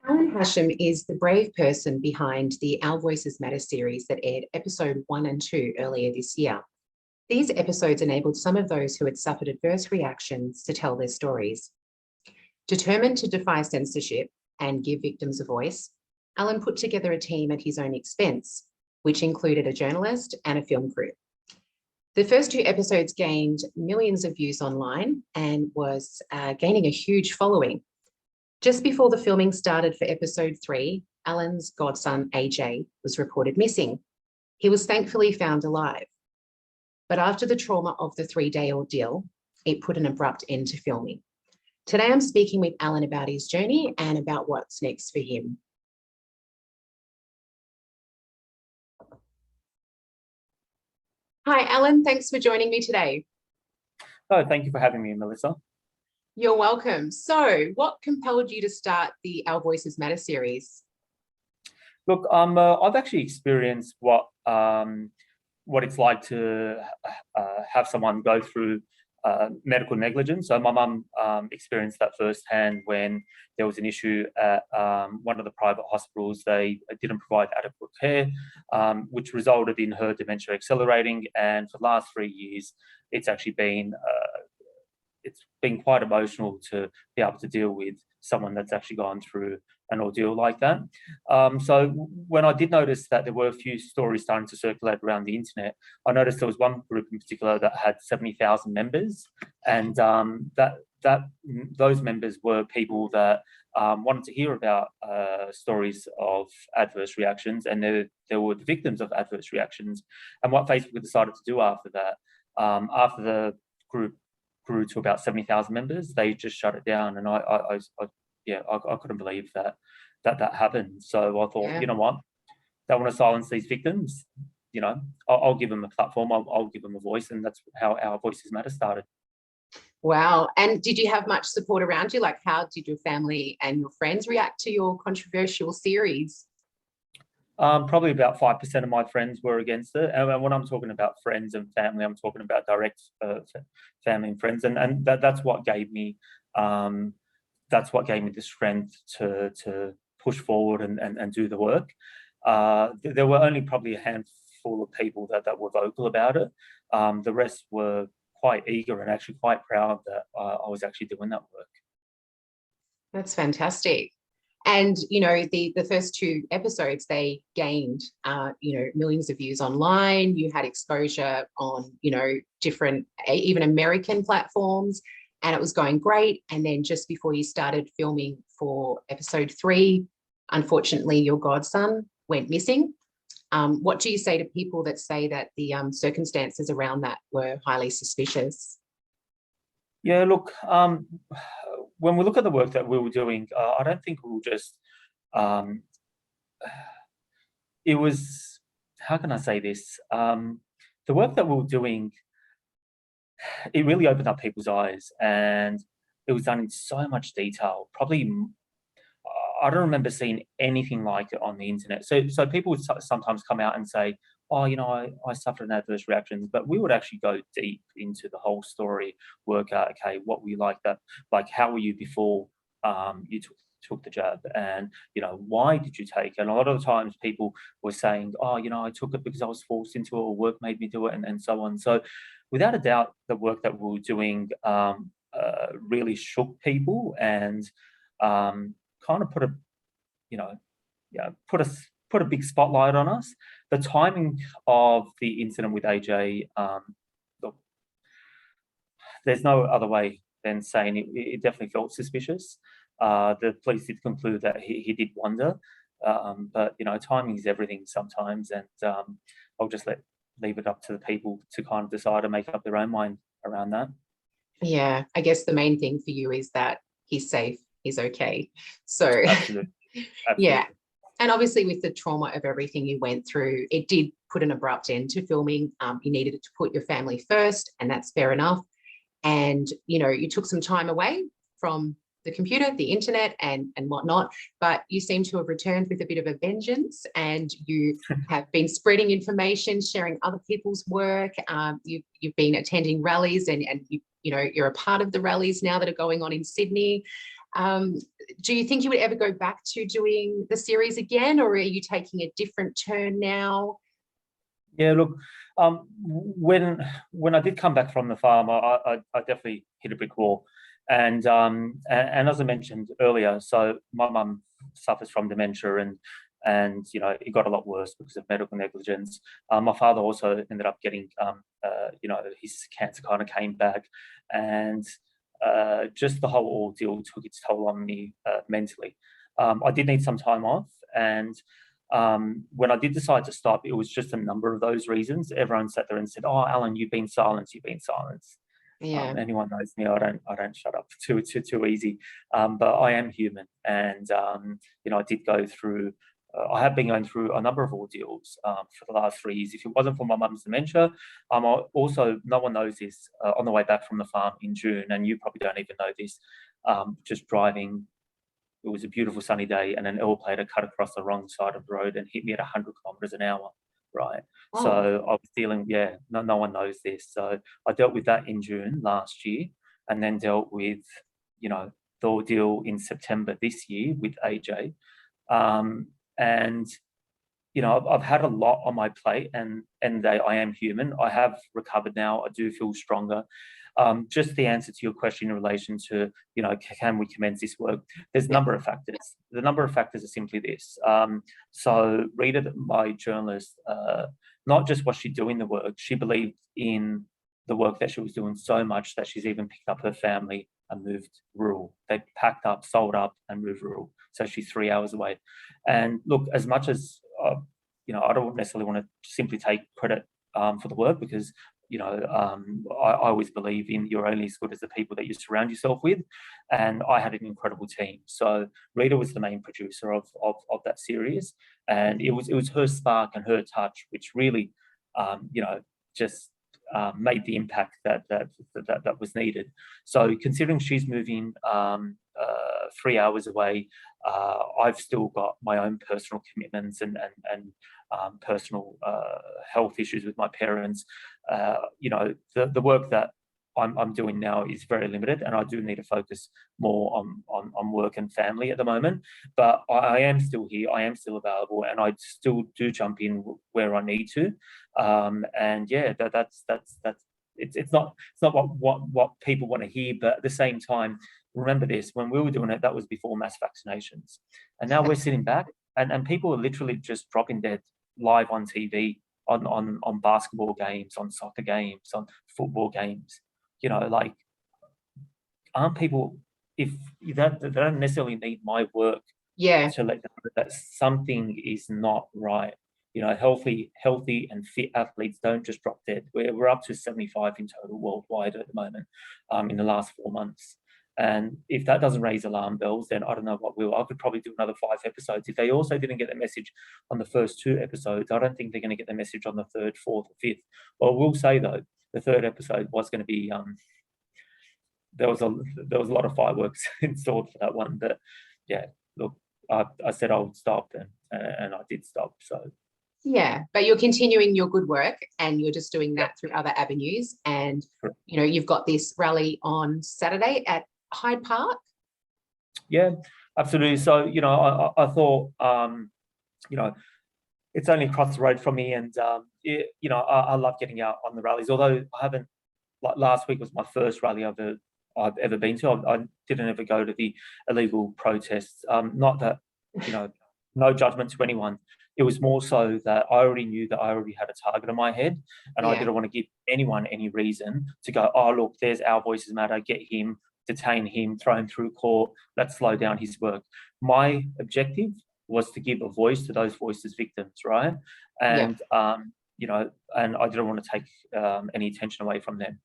Alan Hashem is the brave person behind the Our Voices Matter series that aired episode 1 and 2 earlier this year. These episodes enabled some of those who had suffered adverse reactions to tell their stories. Determined to defy censorship and give victims a voice, Alan put together a team at his own expense, which included a journalist and a film crew. The first 2 episodes gained millions of views online and was gaining a huge following. Just before the filming started for episode 3, Alan's godson, AJ, was reported missing. He was thankfully found alive. But after the trauma of the 3-day ordeal, it put an abrupt end to filming. Today, I'm speaking with Alan about his journey and about what's next for him. Hi, Alan. Thanks for joining me today. Oh, thank you for having me, Melissa. You're welcome. So what compelled you to start the Our Voices Matter series? Look, I've actually experienced what it's like to have someone go through medical negligence. So my mum experienced that firsthand when there was an issue at one of the private hospitals. They didn't provide adequate care, which resulted in her dementia accelerating. And for the last 3 years, it's actually been quite emotional to be able to deal with someone that's actually gone through an ordeal like that. So when I did notice that there were a few stories starting to circulate around the internet, I noticed there was one group in particular that had 70,000 members, and those members were people that wanted to hear about stories of adverse reactions, and there were the victims of adverse reactions. And what Facebook decided to do after that, after the group grew to about 70,000 members, they just shut it down. And I couldn't believe that happened. So I thought, You know what, they want to silence these victims. I'll give them a platform. I'll give them a voice, and that's how Our Voices Matter started. Wow. And did you have much support around you? Like, how did your family and your friends react to your controversial series? Probably about 5% of my friends were against it. And when I'm talking about friends and family, I'm talking about direct family and friends, and that's what gave me the strength to push forward and do the work. There were only probably a handful of people that were vocal about it. The rest were quite eager and actually quite proud that I was actually doing that work. That's fantastic. And, the first 2 episodes, they gained, millions of views online. You had exposure on, different, even American platforms, and it was going great. And then just before you started filming for episode 3, unfortunately, your godson went missing. What do you say to people that say that the circumstances around that were highly suspicious? Yeah, look, when we look at the work that we were doing, I don't think we were just, it was, how can I say this? The work that we were doing, it really opened up people's eyes, and it was done in so much detail. Probably, I don't remember seeing anything like it on the internet. So people would sometimes come out and say, oh, I suffered an adverse reaction, but we would actually go deep into the whole story, work out, okay, what were you like how were you before you took the jab, and why did you take it? And a lot of the times people were saying, oh, I took it because I was forced into it, or work made me do it, and so on. So without a doubt, the work that we were doing really shook people, and kind of put a big spotlight on us. The timing of the incident with AJ, look, there's no other way than saying it definitely felt suspicious. The police did conclude that he did wander, but timing is everything sometimes, and I'll just leave it up to the people to kind of decide and make up their own mind around that. Yeah, I guess the main thing for you is that he's safe, he's okay. So Absolutely. Yeah. And obviously with the trauma of everything you went through, it did put an abrupt end to filming. You needed to put your family first, and that's fair enough. And, you took some time away from the computer, the internet, and whatnot, but you seem to have returned with a bit of a vengeance, and you have been spreading information, sharing other people's work. You've been attending rallies, and you're a part of the rallies now that are going on in Sydney. do you think you would ever go back to doing the series again, or are you taking a different turn now? Yeah, look, when I did come back from the farm, I definitely hit a brick wall, and as I mentioned earlier, so my mum suffers from dementia, and you know, it got a lot worse because of medical negligence. My father also ended up getting you know, his cancer kind of came back, and just the whole ordeal took its toll on me mentally. I did need some time off, and when I did decide to stop, it was just a number of those reasons. Everyone sat there and said, "Oh, Alan, you've been silenced. You've been silenced." Yeah. Anyone knows me, I don't shut up too easy. But I am human, and you know, I did go through. I have been going through a number of ordeals for the last 3 years. If it wasn't for my mum's dementia, I also, no one knows this, on the way back from the farm in June, and you probably don't even know this, just driving. It was a beautiful sunny day, and an L plater cut across the wrong side of the road and hit me at 100 kilometers an hour. Right. Oh. So I was dealing, yeah, no one knows this. So I dealt with that in June last year, and then dealt with, you know, the ordeal in September this year with AJ. And you know, I've had a lot on my plate, and I am human. I have recovered now. I do feel stronger. Just the answer to your question in relation to, you know, can we commence this work? There's a number of factors. The number of factors are simply this. So Rita, my journalist, not just was she doing the work, she believed in the work that she was doing so much that she's even picked up her family and moved rural. They packed up, sold up, and moved rural. So she's 3 hours away. And look, as much as you know, I don't necessarily want to simply take credit for the work, because you know, I always believe in you're only as good as the people that you surround yourself with, and I had an incredible team. So Rita was the main producer of that series, and it was her spark and her touch which really, you know, just made the impact that was needed. So considering she's moving 3 hours away, I've still got my own personal commitments and personal health issues with my parents. You know, the work that I'm doing now is very limited, and I do need to focus more on work and family at the moment. But I am still here. I am still available, and I still do jump in where I need to. And yeah, that's it's not what people want to hear. But at the same time, remember this: when we were doing it, that was before mass vaccinations, and now we're sitting back, and people are literally just dropping dead live on TV, on basketball games, on soccer games, on football games. You know, like, aren't people, if that they don't necessarily need my work to let them know that something is not right. You know, healthy and fit athletes don't just drop dead. We're up to 75 in total worldwide at the moment, in the last 4 months. And if that doesn't raise alarm bells, then I don't know what will. I could probably do another 5 episodes. If they also didn't get the message on the first 2 episodes, I don't think they're going to get the message on the 3rd, 4th, or 5th. Well, I will say though, the 3rd episode was going to be, there was a lot of fireworks installed for that one. But yeah, look, I said I would stop, and I did stop. So yeah, but you're continuing your good work, and you're just doing that through other avenues. And you know, you've got this rally on Saturday at Hyde Park. Yeah, absolutely. So you know, I thought, you know, it's only across the road from me, and you know, I love getting out on the rallies. Although I haven't, like, last week was my first rally I've ever been to. I didn't ever go to the illegal protests. Not that, you know, no judgment to anyone. It was more so that I already knew that I already had a target in my head, and I didn't want to give anyone any reason to go, oh, look, there's Our Voices Matter, get him, detain him, throw him through court, let's slow down his work. My objective was to give a voice to those voices victims, right? And, you know, and I didn't want to take any attention away from them.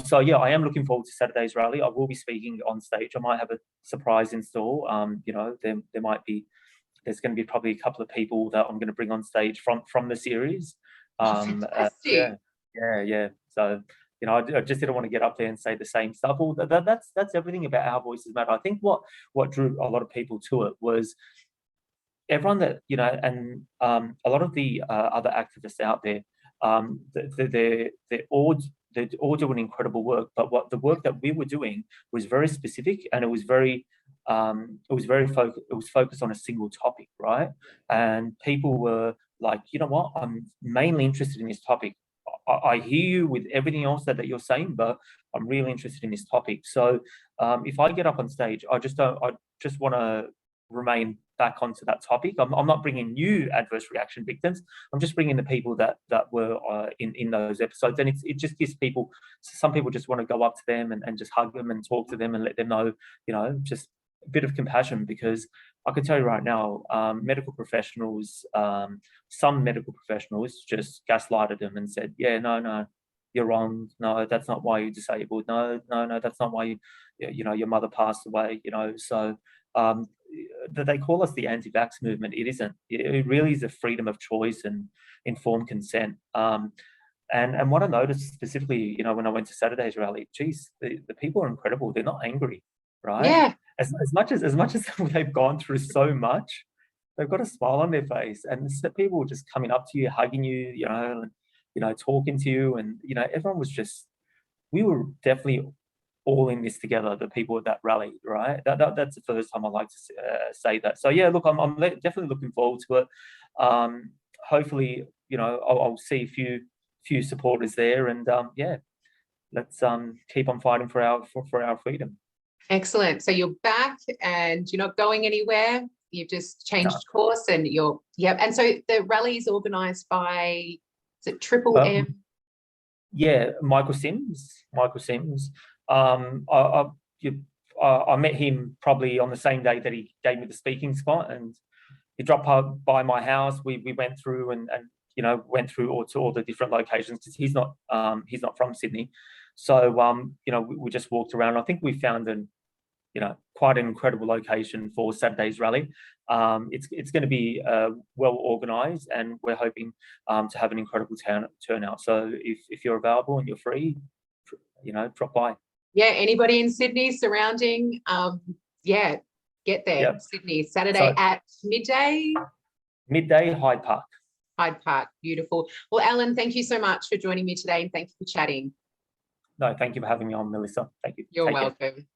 So yeah, I am looking forward to Saturday's rally. I will be speaking on stage. I might have a surprise in store. You know, there's going to be probably a couple of people that I'm going to bring on stage from the series. Fantastic. Yeah. So, you know, I just didn't want to get up there and say the same stuff. Well, that's everything about Our Voices Matter. I think what drew a lot of people to it was everyone that, you know, and a lot of the other activists out there, they're all doing incredible work. But what the work that we were doing was very specific, and it was very it was focused on a single topic, right? And people were like, you know what, I'm mainly interested in this topic. I hear you with everything else that you're saying, but I'm really interested in this topic. So if I get up on stage, I just want to remain back onto that topic. I'm not bringing new adverse reaction victims. I'm just bringing the people that were in those episodes. And it just gives people, some people just want to go up to them and just hug them and talk to them and let them know, just a bit of compassion, because I can tell you right now, medical professionals, some medical professionals just gaslighted them and said, yeah, no, you're wrong. No, that's not why you're disabled. No, that's not why your mother passed away, So they call us the anti-vax movement. It isn't. It really is a freedom of choice and informed consent. And what I noticed specifically, when I went to Saturday's rally, geez, the people are incredible. They're not angry, right? Yeah. As much as they've gone through so much, they've got a smile on their face, and it's the people just coming up to you, hugging you, talking to you, and everyone was just. We were definitely all in this together. The people at that rally, right? That's the first time I like to say that. So yeah, look, I'm definitely looking forward to it. Hopefully, I'll see a few supporters there, and yeah, let's keep on fighting for our freedom. Excellent. So you're back and you're not going anywhere. You've just changed course, and And so the rally is organised by, is it Triple M? Yeah, Michael Sims. I met him probably on the same day that he gave me the speaking spot, and he dropped by my house. We went through and went through all the different locations, because he's not from Sydney. So we just walked around. I think we found quite an incredible location for Saturday's rally. It's going to be well organised, and we're hoping to have an incredible turnout. So if you're available and you're free, drop by. Yeah, anybody in Sydney surrounding, get there. Yep. Sydney, Saturday at midday. Midday, Hyde Park. Hyde Park, beautiful. Well, Alan, thank you so much for joining me today, and thank you for chatting. No, thank you for having me on, Melissa. Thank you. You're welcome.